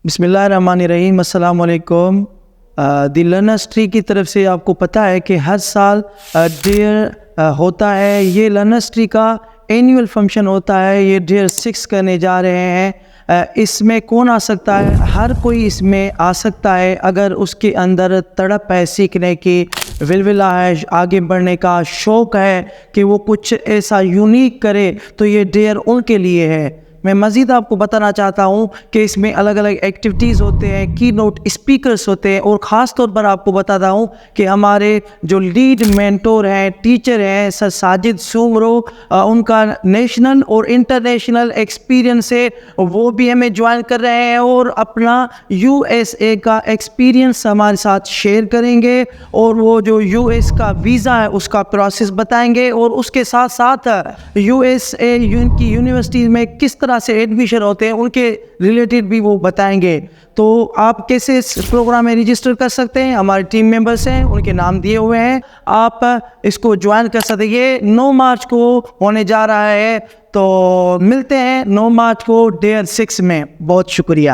بسم اللہ الرحمن الرحیم. السلام علیکم. دی لرنرز ٹری کی طرف سے آپ کو پتہ ہے کہ ہر سال ڈیئر ہوتا ہے. یہ لرنرز ٹری کا اینیول فنکشن ہوتا ہے. یہ ڈیئر 6 کرنے جا رہے ہیں. اس میں کون آ سکتا ہے؟ ہر کوئی اس میں آ سکتا ہے اگر اس کے اندر تڑپ ہے سیکھنے کی، ولولہ ہے، آگے بڑھنے کا شوق ہے کہ وہ کچھ ایسا یونیک کرے، تو یہ ڈیئر ان کے لیے ہے. میں مزید آپ کو بتانا چاہتا ہوں کہ اس میں الگ الگ ایکٹیویٹیز ہوتے ہیں، کی نوٹ اسپیکرز ہوتے ہیں، اور خاص طور پر آپ کو بتاتا ہوں کہ ہمارے جو لیڈ مینٹور ہیں، ٹیچر ہیں، سر ساجد سومرو، ان کا نیشنل اور انٹرنیشنل ایکسپیرینس ہے. وہ بھی ہمیں جوائن کر رہے ہیں اور اپنا USA کا ایکسپیرینس ہمارے ساتھ شیئر کریں گے، اور وہ جو US کا ویزا ہے اس کا پروسیس بتائیں گے، اور اس کے ساتھ ساتھ USA کی یونیورسٹیز میں کس طرح سے ایڈمیشن ہوتے ہیں ان کے ریلیٹڈ بھی وہ بتائیں گے. تو آپ کیسے اس پروگرام میں رجسٹر کر سکتے ہیں؟ ہمارے ٹیم ممبرس ہیں، ان کے نام دیے ہوئے ہیں، آپ اس کو جوائن کر سکتے ہیں. یہ 9 مارچ کو ہونے جا رہا ہے، تو ملتے ہیں 9 مارچ کو ڈیئر 6 میں. بہت شکریہ.